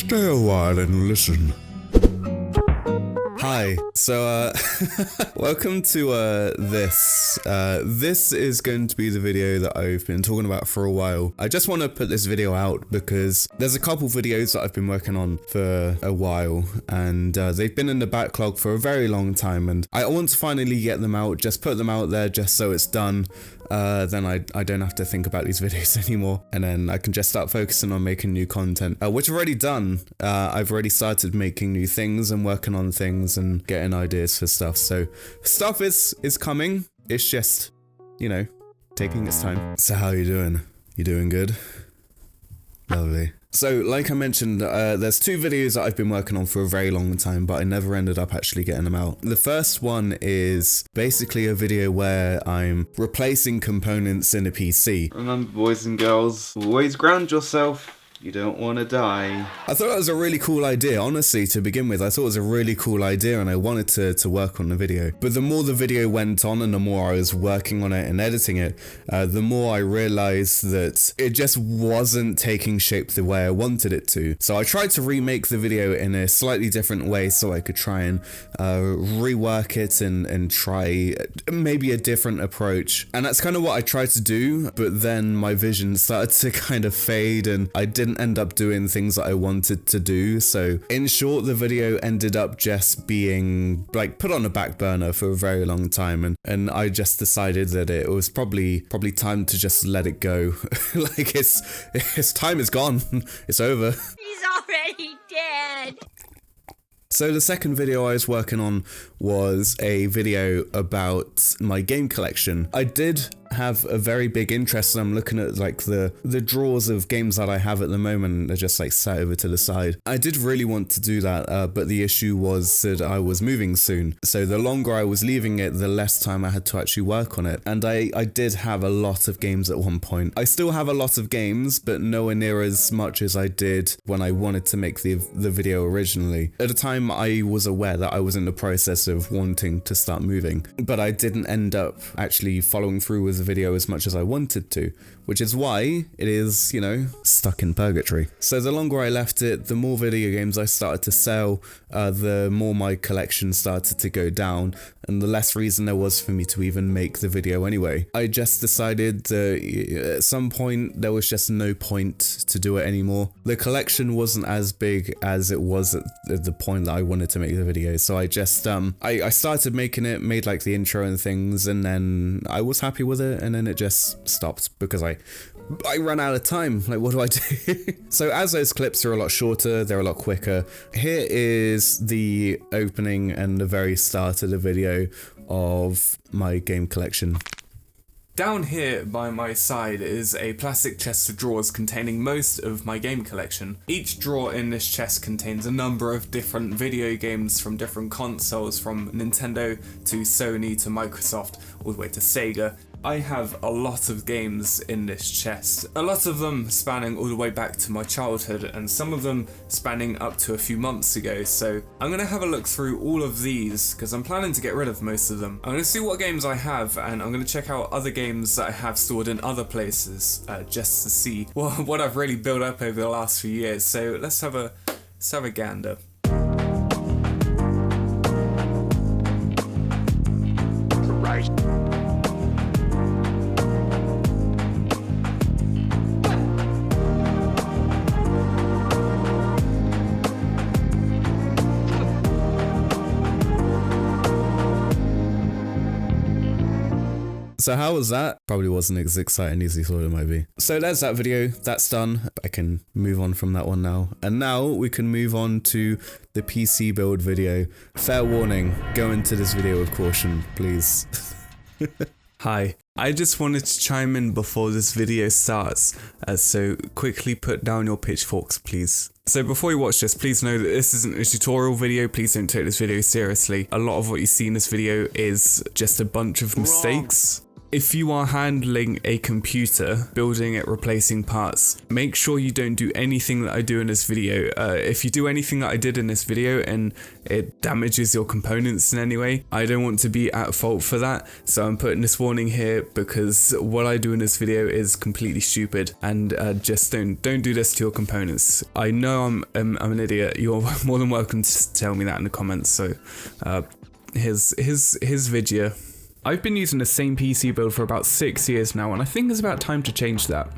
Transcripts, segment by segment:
Stay a while and listen. Hi, so welcome to this. This is going to be the video that I've been talking about for a while. I just want to put this video out because there's a couple videos that I've been working on for a while, and they've been in the backlog for a very long time, and I want to finally get them out, just put them out there just so it's done. Then I don't have to think about these videos anymore, and then I can just start focusing on making new content, which I've already done. I've already started making new things and working on things and getting ideas for stuff. So stuff is coming. It's just, you know, taking its time. So how you doing? You doing good? Lovely. So, like I mentioned, there's two videos that I've been working on for a very long time, but I never ended up actually getting them out. The first one is basically a video where I'm replacing components in a PC. Remember, boys and girls, always ground yourself. You don't want to die. I thought that was a really cool idea, honestly, to begin with. I thought it was a really cool idea and I wanted to work on the video. But the more the video went on and the more I was working on it and editing it, the more I realized that it just wasn't taking shape the way I wanted it to. So I tried to remake the video in a slightly different way so I could try and rework it and try maybe a different approach. And that's kind of what I tried to do, but then my vision started to kind of fade and I didn't end up doing things that I wanted to do. So in short, the video ended up just being like put on a back burner for a very long time, and I just decided that it was probably time to just let it go. Like its time is gone. It's over. He's already dead. So the second video I was working on was a video about my game collection. I did have a very big interest, and I'm looking at like the drawers of games that I have at the moment. They're just like sat over to the side. I did really want to do that, but the issue was that I was moving soon. So the longer I was leaving it, the less time I had to actually work on it. And I did have a lot of games at one point. I still have a lot of games, but nowhere near as much as I did when I wanted to make the video originally. At the time, I was aware that I was in the process of wanting to start moving, but I didn't end up actually following through with the video as much as I wanted to, which is why it is, you know, stuck in purgatory. So the longer I left it, the more video games I started to sell, the more my collection started to go down, and the less reason there was for me to even make the video anyway. I just decided that at some point there was just no point to do it anymore. The collection wasn't as big as it was at the point that I wanted to make the video, so I just I started making it, made like the intro and things, and then I was happy with it, and then it just stopped because I ran out of time. Like, what do I do? So as those clips are a lot shorter, they're a lot quicker. Here is the opening and the very start of the video of my game collection. Down here by my side is a plastic chest of drawers containing most of my game collection. Each drawer in this chest contains a number of different video games from different consoles, from Nintendo to Sony to Microsoft, all the way to Sega. I have a lot of games in this chest, a lot of them spanning all the way back to my childhood, and some of them spanning up to a few months ago. So I'm going to have a look through all of these because I'm planning to get rid of most of them. I'm going to see what games I have, and I'm going to check out other games that I have stored in other places, just to see what I've really built up over the last few years. So let's have a gander. So how was that? Probably wasn't as exciting as you thought it might be. So there's that video, that's done. I can move on from that one now. And now we can move on to the PC build video. Fair warning, go into this video with caution, please. Hi, I just wanted to chime in before this video starts, so quickly put down your pitchforks, please. So before you watch this, please know that this isn't a tutorial video. Please don't take this video seriously. A lot of what you see in this video is just a bunch of mistakes. If you are handling a computer, building it, replacing parts, make sure you don't do anything that I do in this video. If you do anything that I did in this video and it damages your components in any way, I don't want to be at fault for that. So I'm putting this warning here because what I do in this video is completely stupid, and just don't do this to your components. I know I'm an idiot. You're more than welcome to tell me that in the comments. So here's video. I've been using the same PC build for about 6 years now, and I think it's about time to change that.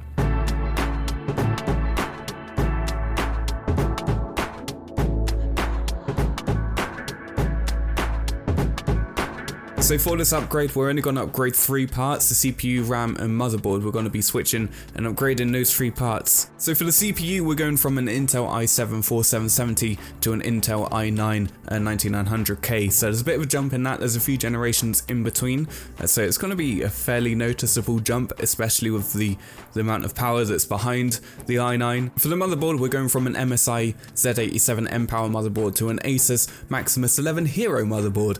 So for this upgrade, we're only going to upgrade 3 parts, the CPU, RAM and motherboard. We're going to be switching and upgrading those 3 parts. So for the CPU, we're going from an Intel i7-4770 to an Intel i9 9900K. So there's a bit of a jump in that. There's a few generations in between. So it's going to be a fairly noticeable jump, especially with the amount of power that's behind the i9. For the motherboard, we're going from an MSI Z87 M-Power motherboard to an Asus Maximus 11 Hero motherboard.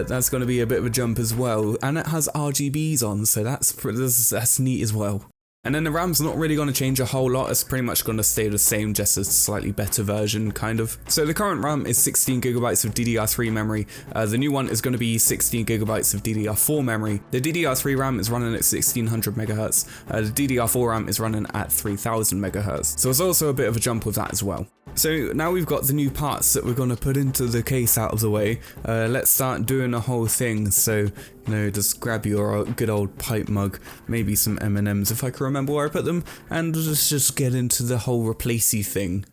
That's going to be a bit of a jump as well, and it has RGBs on, so that's neat as well. And then the RAM's not really going to change a whole lot. It's pretty much going to stay the same, just a slightly better version, kind of. So the current RAM is 16GB of DDR3 memory. The new one is going to be 16GB of DDR4 memory. The DDR3 RAM is running at 1600 MHz. The DDR4 RAM is running at 3000 MHz. So it's also a bit of a jump with that as well. So now we've got the new parts that we're going to put into the case out of the way. Let's start doing the whole thing. So, just grab your good old pipe mug, maybe some M&Ms if I can remember where I put them, and let's just get into the whole replacey thing.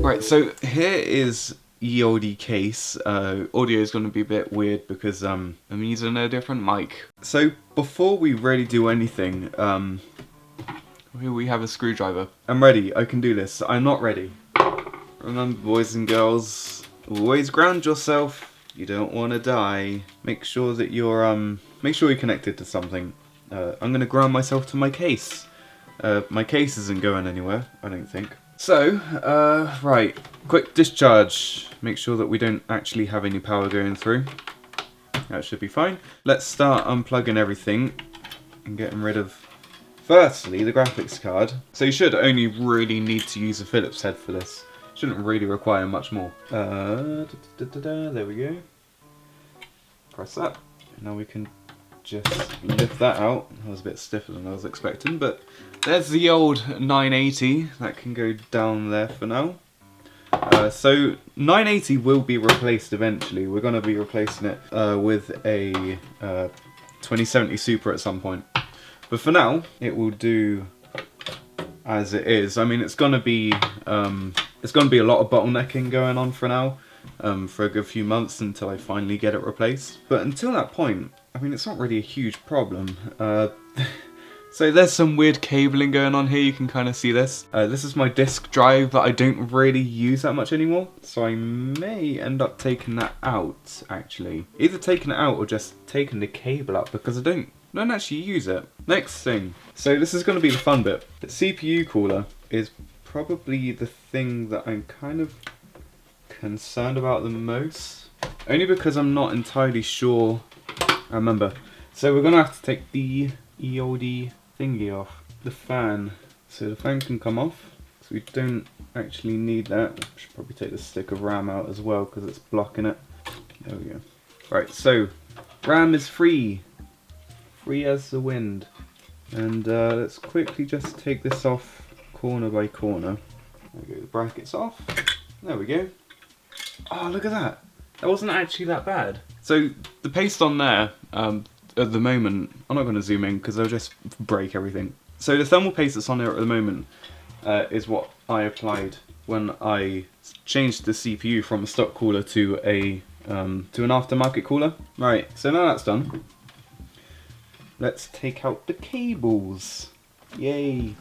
Right, so here is EOD case. Audio is going to be a bit weird because I'm using a different mic. So before we really do anything, here we have a screwdriver. I'm ready. I can do this. I'm not ready. Remember, boys and girls, always ground yourself. You don't want to die. Make sure that you're connected to something. I'm gonna ground myself to my case. My case isn't going anywhere, I don't think. So, right, quick discharge. Make sure that we don't actually have any power going through. That should be fine. Let's start unplugging everything and getting rid of, firstly, the graphics card. So you should only really need to use a Phillips head for this. Shouldn't really require much more. There we go. Press that. Now we can just lift that out. That was a bit stiffer than I was expecting, but there's the old 980 that can go down there for now. So 980 will be replaced eventually. We're going to be replacing it with a 2070 Super at some point. But for now, it will do as it is. I mean, it's going to be a lot of bottlenecking going on for now. For a good few months until I finally get it replaced. But until that point, I mean, it's not really a huge problem. So there's some weird cabling going on here, you can kind of see this. This is my disk drive that I don't really use that much anymore, so I may end up taking that out, actually. Either taking it out or just taking the cable out, because I don't actually use it. Next thing, so this is going to be the fun bit. The CPU cooler is probably the thing that I'm kind of concerned about the most, only because I'm not entirely sure. I remember. So we're gonna have to take the EOD thingy off, the fan, so the fan can come off. So we don't actually need that. I should probably take the stick of RAM out as well because it's blocking it. There we go. Right, so RAM is free as the wind, and let's quickly just take this off corner by corner. There we go. The brackets off. There we go. Oh, look at that. That wasn't actually that bad. So the paste on there, at the moment, I'm not going to zoom in because I'll just break everything. So the thermal paste that's on there at the moment is what I applied when I changed the CPU from a stock cooler to an aftermarket cooler. Right, so now that's done, let's take out the cables. Yay!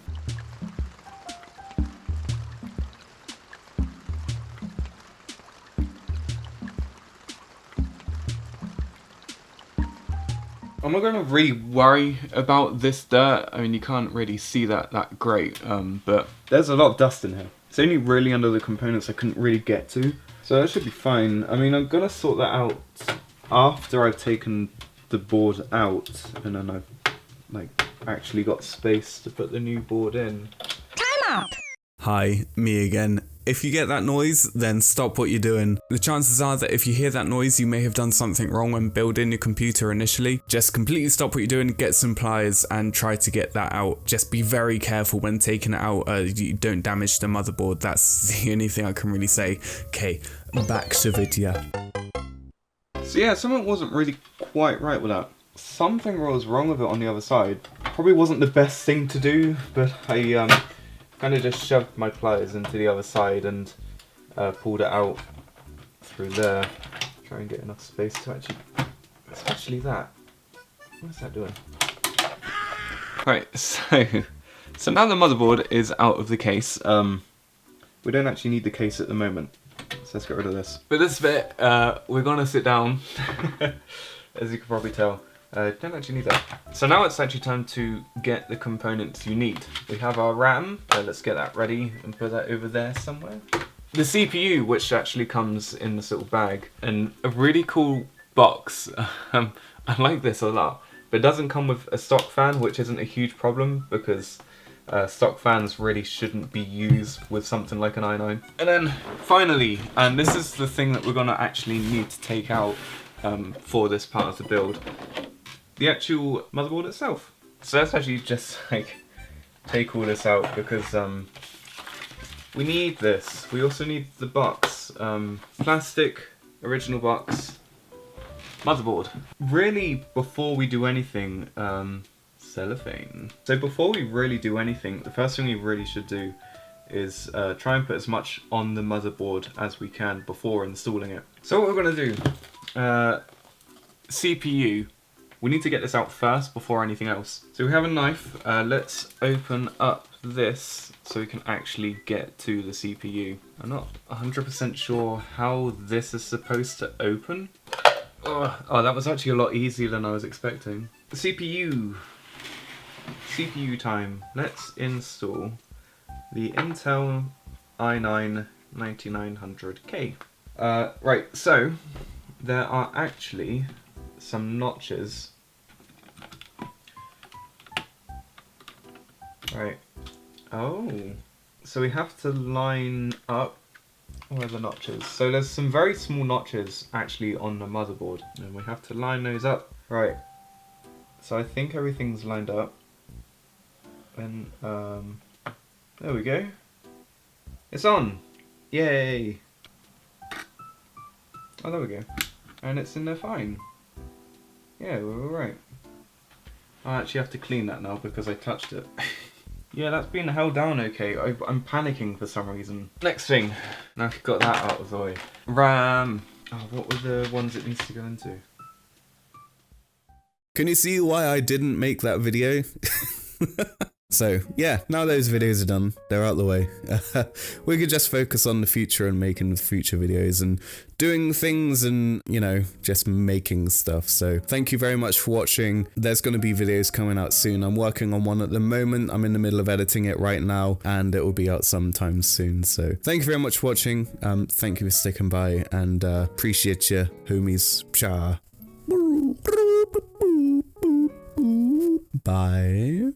I'm not going to really worry about this dirt. I mean, you can't really see that great, but there's a lot of dust in here. It's only really under the components I couldn't really get to. So that should be fine. I mean, I'm gonna sort that out after I've taken the board out and then I've like actually got space to put the new board in. Time out! Hi, me again. If you get that noise, then stop what you're doing. The chances are that if you hear that noise, you may have done something wrong when building your computer initially. Just completely stop what you're doing, get some pliers and try to get that out. Just be very careful when taking it out, you don't damage the motherboard. That's the only thing I can really say. Okay, back to video. So yeah, something wasn't really quite right with that. Something was wrong with it on the other side. Probably wasn't the best thing to do, but I kind of just shoved my pliers into the other side and pulled it out through there. Try and get enough space to actually that. What's that doing? Right, so now the motherboard is out of the case. We don't actually need the case at the moment, so let's get rid of this. For this bit, we're gonna sit down, as you can probably tell. Don't actually need that. So now it's actually time to get the components you need. We have our RAM, let's get that ready and put that over there somewhere. The CPU, which actually comes in this little bag, and a really cool box. I like this a lot, but it doesn't come with a stock fan, which isn't a huge problem because stock fans really shouldn't be used with something like an i9. And then finally, and this is the thing that we're gonna actually need to take out for this part of the build, the actual motherboard itself. So let's actually just like take all this out because we need this. We also need the box, plastic, original box, motherboard. Really, before we do anything, cellophane. So before we really do anything, the first thing we really should do is try and put as much on the motherboard as we can before installing it. So what we're gonna do, CPU. We need to get this out first before anything else. So we have a knife. Let's open up this so we can actually get to the CPU. I'm not 100% sure how this is supposed to open. Oh, that was actually a lot easier than I was expecting. The CPU time. Let's install the Intel i9 9900K. Right, so there are actually some notches. Right. Oh. So we have to line up. Where are the notches? So there's some very small notches actually on the motherboard, and we have to line those up. Right. So I think everything's lined up. And there we go. It's on. Yay. Oh, there we go. And it's in there fine. Yeah, we're alright. I actually have to clean that now because I touched it. Yeah, that's been held down okay. I'm panicking for some reason. Next thing. Now we've got that out of the way. RAM. Oh, what were the ones it needs to go into? Can you see why I didn't make that video? So, yeah, now those videos are done, they're out the way. We could just focus on the future and making future videos and doing things and, you know, just making stuff. So, thank you very much for watching. There's going to be videos coming out soon. I'm working on one at the moment. I'm in the middle of editing it right now, and it will be out sometime soon. So, thank you very much for watching. Thank you for sticking by, and appreciate you, homies. Cha. Bye.